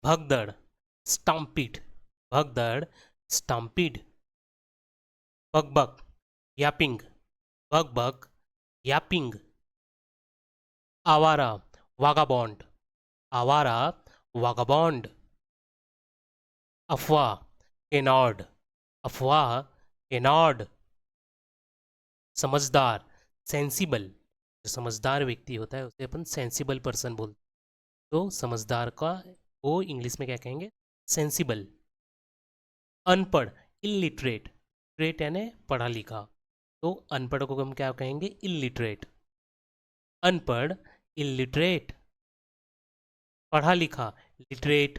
भगदड़, स्टम्पीड, भगदड़, स्टम्पीड। बकबक, यापिंग, बकबक, यापिंग। आवारा, वागाबॉन्ड, आवारा, वागाबॉन्ड। अफवाह, केनॉर्ड, अफवाह, केनॉर्ड। समझदार, सेंसिबल, जो समझदार व्यक्ति होता है उसे अपन सेंसिबल पर्सन बोलते हैं। तो समझदार का वो इंग्लिश में क्या कहेंगे? सेंसिबल। अनपढ़, इलिटरेट, ट्रेट यानी पढ़ा लिखा, तो अनपढ़ को हम क्या कहेंगे? इलिटरेट। अनपढ़, इलिटरेट। पढ़ा लिखा, लिटरेट,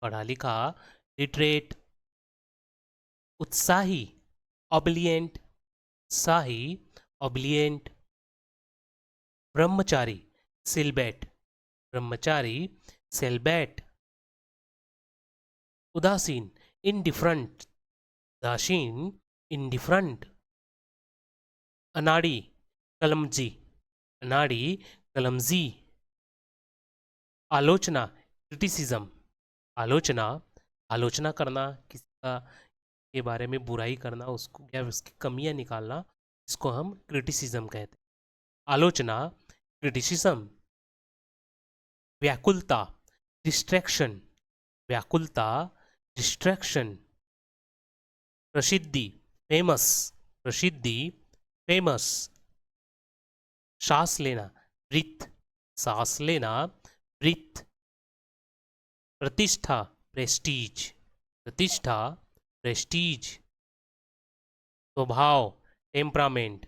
पढ़ा लिखा, लिटरेट। उत्साही, ऑब्लियंट, उत्साही, ऑब्लियंट। ब्रह्मचारी, सिलबैट, ब्रह्मचारी, सेलबैट। उदासीन, इनडिफरेंट, उदासीन, इनडिफरेंट। अनाड़ी, कलमजी, अनाड़ी, कलमजी। आलोचना, क्रिटिसिज्म, आलोचना, आलोचना करना, किसी का के बारे में बुराई करना, उसको या उसकी कमियां निकालना, इसको हम क्रिटिसिज्म कहते हैं। आलोचना, क्रिटिसिज्म। व्याकुलता, डिस्ट्रैक्शन, व्याकुलता, डिस्ट्रैक्शन। प्रसिद्धि, फेमस, प्रसिद्धि, फेमस। सांस लेना, ब्रीथ, सांस लेना, ब्रीथ। प्रतिष्ठा, प्रेस्टीज, प्रतिष्ठा, प्रेस्टीज। स्वभाव, टेम्परामेंट,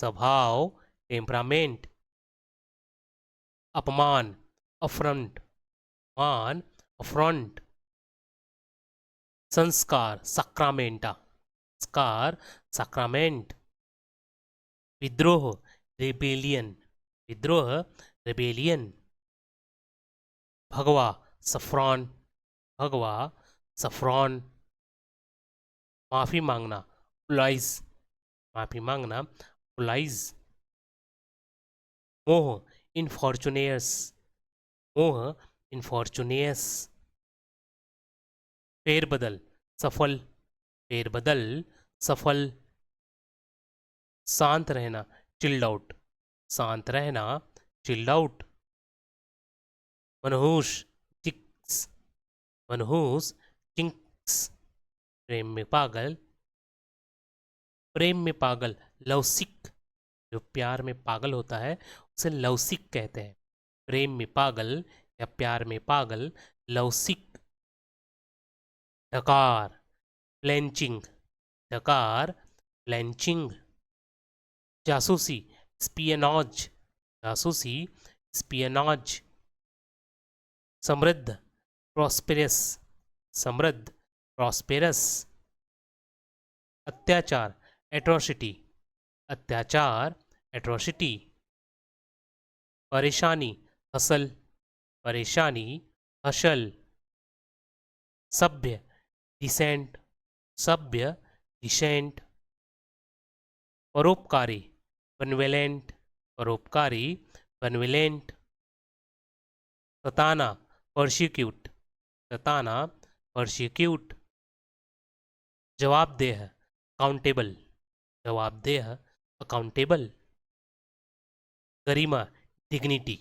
स्वभाव, टेम्परामेंट। अपमान, अफ्रंट, मान, अफ्रंट। संस्कार, सक्रामेंटा, संस्कार, सक्रामेंट। विद्रोह, रेबेलियन, विद्रोह, रेबेलियन। भगवा, सफ्रॉन, भगवा, सफ्रॉन। माफी मांगना, पुलाइज, माफी मांगना, पुलाइज। मोह, इनफॉर्चुनेयस, मोह, इनफॉर्चुनेयस। फेरबदल, सफल, फेरबदल, सफल। शांत रहना, चिल्ड आउट, शांत रहना, चिल्ड आउट। मनहूस, चिक्स, मनहूस, चिंक्स। प्रेम में पागल, प्रेम में पागल, लवसिक, जो प्यार में पागल होता है उसे लवसिक कहते हैं। प्रेम में पागल या प्यार में पागल, लवसिक। डकार, प्लेंचिंग, डकार, प्लेंचिंग। जासूसी, स्पियनॉज, जासूसी, स्पियनॉज। समृद्ध, प्रॉस्पेरस, समृद्ध, प्रॉस्पेरस। अत्याचार, एट्रोसिटी, अत्याचार, एट्रोसिटी। परेशानी, हसल, परेशानी, हसल। सभ्य, डिसेंट, सभ्य, डिसेंट। परोपकारी, बनवेलेंट, परोपकारी, बनवेलेंट। सताना, पर्सिक्यूट, सताना, पर्सिक्यूट। जवाबदेह, अकाउंटेबल, जवाबदेह, अकाउंटेबल। गरिमा, डिग्निटी,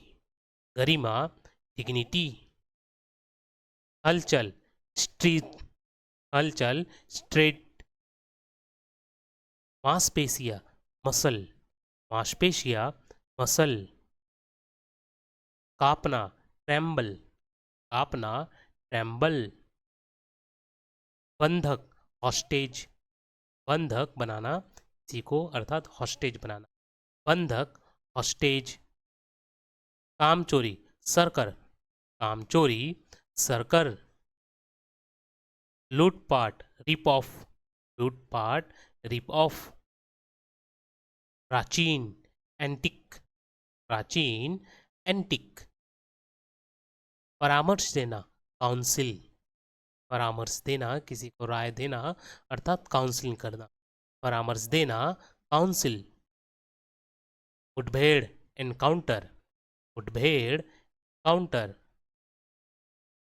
गरिमा, डिग्निटी। हलचल, स्ट्रीट, हलचल, स्ट्रेट। मांसपेशिया, मसल, मांसपेशिया, मसल। कापना, ट्रेम्बल, कापना, ट्रेम्बल। बंधक, हॉस्टेज, बंधक बनाना किसी को, अर्थात हॉस्टेज बनाना। बंधक, हॉस्टेज। कामचोरी, सरकर, कामचोरी, सरकर। लूटपाट, रिप ऑफ, लूटपाट, रिप ऑफ। प्राचीन, एंटिक, प्राचीन, एंटिक। परामर्श देना, काउंसिल, परामर्श देना, किसी को राय देना, अर्थात काउंसलिंग करना। परामर्श देना, काउंसिल। मुठभेड़, एनकाउंटर, मुठभेड़, काउंटर।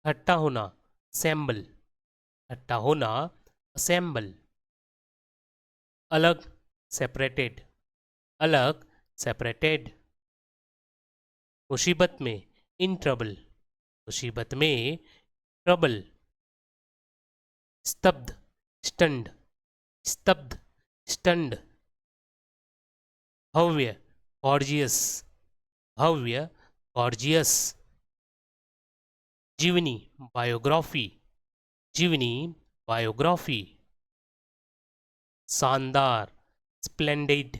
इकट्ठा होना असेंबल, इकट्ठा होना असेंबल। अलग सेपरेटेड, अलग सेपरेटेड। मुसीबत में इन ट्रबल, मुसीबत में ट्रबल। स्तब्ध स्टंड, स्तब्ध स्टंड। भव्य गॉर्जियस, भव्य गॉर्जियस। जीवनी बायोग्राफी, जीवनी बायोग्राफी। शानदार स्प्लेंडिड,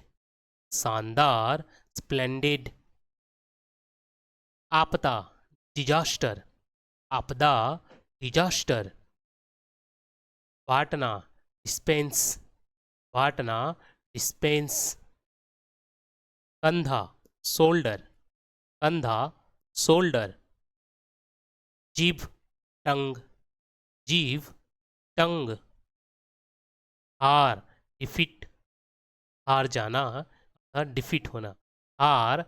शानदार स्प्लेंडिड। आपदा डिजास्टर, आपदा डिजास्टर। बांटना डिस्पेंस, बांटना डिस्पेंस। कंधा शोल्डर, कंधा शोल्डर। जीभ टंग, जीभ टंग। हार डिफीट, हार जाना, डिफीट होना। हार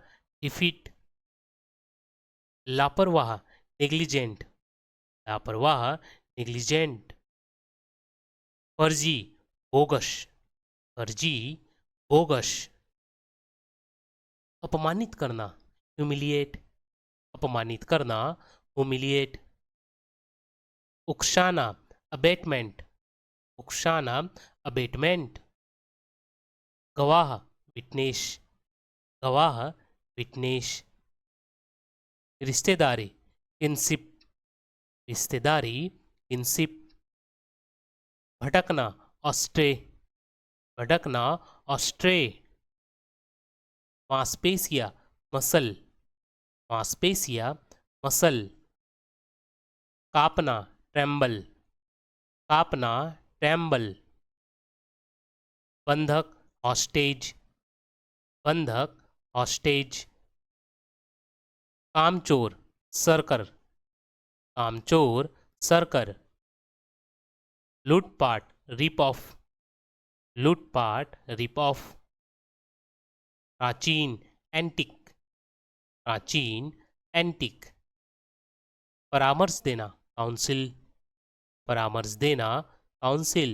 डिफीट। लापरवाह नेग्लिजेंट, लापरवाह नेग्लिजेंट। फर्जी बोगस, फर्जी बोगस। अपमानित करना ह्यूमिलिएट, अपमानित करना ह्यूमिलिएट। उकसाना अबेटमेंट, उकसाना अबेटमेंट। गवाह विटनेस, गवाह विटनेस। रिश्तेदारी किनसिप, रिश्तेदारी किनसिप। भटकना ऑस्ट्रे, भटकना ऑस्ट्रे। मांसपेशिया मसल, मांसपेशिया मसल। कापना ट्रेम्बल, कापना ट्रेम्बल। बंधक हॉस्टेज, बंधक हॉस्टेज। कामचोर सरकर, कामचोर सरकर। लूटपाट रिप ऑफ, लूटपाट रिप ऑफ। प्राचीन एंटिक, प्राचीन एंटिक। परामर्श देना काउंसिल, परामर्श देना काउंसिल।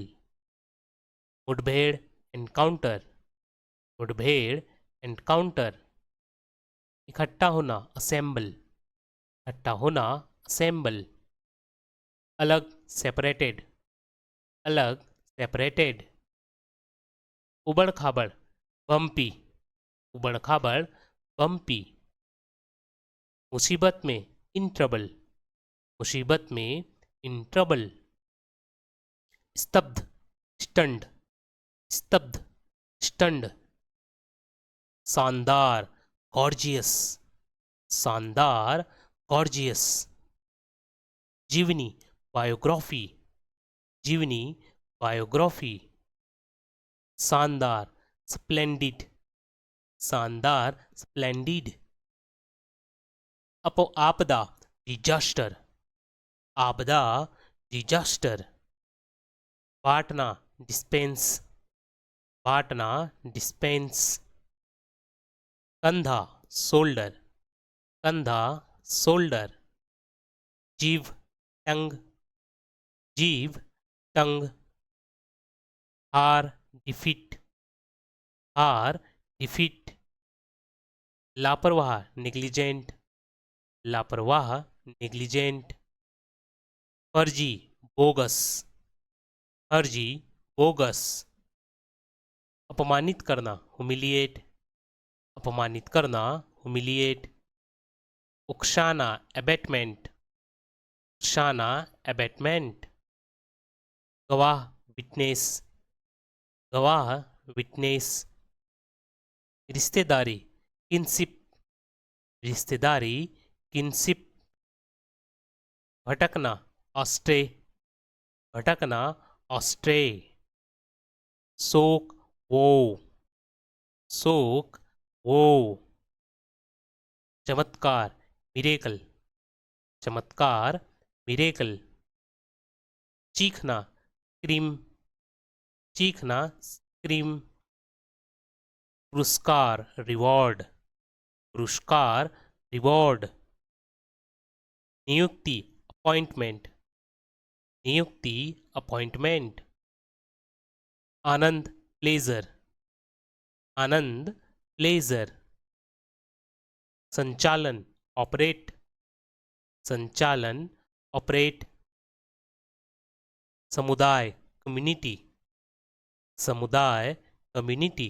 मुठभेड़ एनकाउंटर, मुठभेड़ एनकाउंटर। इकट्ठा होना असेंबल, इकट्ठा होना असेंबल। अलग सेपरेटेड, अलग सेपरेटेड। उबड़ खाबड़ बम्पी, उबड़ खाबड़ बम्पी। मुसीबत में इन ट्रबल, मुसीबत में इन ट्रबल। स्तब्ध स्टंड, स्तब्ध स्टंड। शानदार गॉर्जियस, शानदार गॉर्जियस। जीवनी बायोग्राफी, जीवनी बायोग्राफी। शानदार स्प्लेंडिड, शानदार स्प्लेंडिड। अपो आपदा डिजास्टर, आपदा डिजास्टर। बांटना डिस्पेंस, बांटना डिस्पेंस। कंधा शोल्डर, कंधा शोल्डर। जीभ टंग, जीभ टंग। हार डिफीट, हार डिफीट। लापरवाह नेग्लिजेंट, लापरवाह नेग्लिजेंट। फर्जी बोगस, फर्जी बोगस। अपमानित करना ह्यूमिलिएट, अपमानित करना ह्यूमिलिएट। उकसाना एबेटमेंट, उकसाना एबेटमेंट। गवाह विटनेस, गवाह विटनेस। रिश्तेदारी किनसिप, रिश्तेदारी किनसिप। भटकना ऑस्ट्रे, भटकना ऑस्ट्रे। शोक वो, शोक वो। चमत्कार मिरेकल, चमत्कार मिरेकल। चीखना क्रीम, चीखना क्रीम। पुरस्कार रिवॉर्ड, पुरस्कार रिवॉर्ड। नियुक्ति अपॉइंटमेंट, नियुक्ति, अपॉइंटमेंट। आनंद, प्लेजर, आनंद, प्लेजर। संचालन, ऑपरेट, संचालन, ऑपरेट। समुदाय, कम्युनिटी, समुदाय, कम्युनिटी।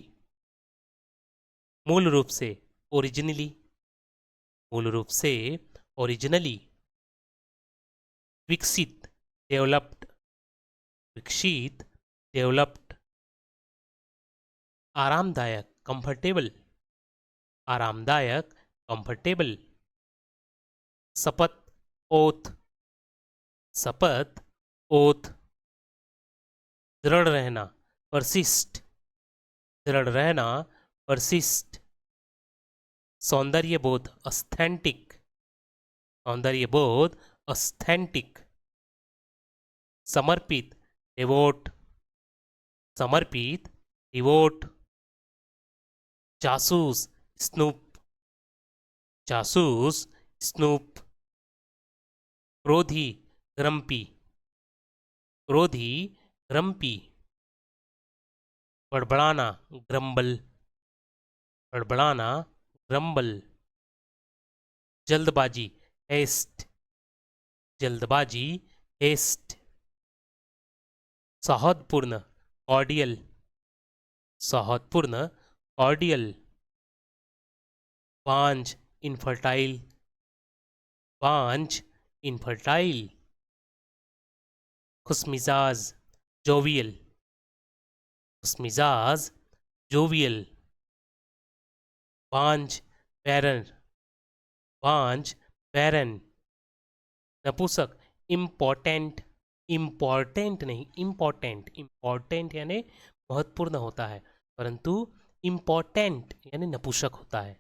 मूल रूप से, ओरिजिनली, मूल रूप से, ओरिजिनली। विकसित, डेवलप्ड, विकसित, डेवलप्ड। आरामदायक, कंफर्टेबल, आरामदायक, कंफर्टेबल। शपथ, ओथ, शपथ, ओथ। दृढ़ रहना, परसिस्ट, दृढ़ रहना, परसिस्ट। सौंदर्य बोध, अस्थेंटिक, सौंदर्य बोध, अस्थेंटिक। समर्पित, डिवोट, समर्पित, डिवोट। जासूस, स्नूप, जासूस, स्नूप। क्रोधी, ग्रम्पी, क्रोधी, ग्रम्पी। बड़बड़ाना, ग्रम्बल, बड़बड़ाना, ग्रम्बल। जल्दबाजी, हेस्ट, जल्दबाजी, हेस्ट। सौहार्दपूर्ण, कॉर्डियल, सौहार्दपूर्ण, कॉर्डियल। बांझ, इनफर्टाइल, बांझ, इनफर्टाइल। खुशमिजाज, जोवियल, खुशमिजाज, जोवियल। बांझ, बैरन, बांझ, बैरन। नपुंसक, इम्पोर्टेंट, इम्पॉर्टेंट नहीं, इम्पोर्टेंट, इम्पॉर्टेंट यानी महत्वपूर्ण होता है, परंतु इम्पोर्टेंट यानी नपुंसक होता है।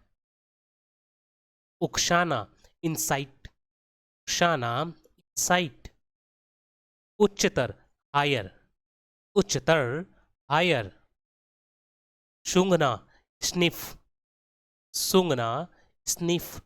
उकसाना, इंसाइट, उकसाना, इंसाइट। उच्चतर, हायर, उच्चतर, हायर। सूंघना, स्निफ, सूंघना, स्निफ।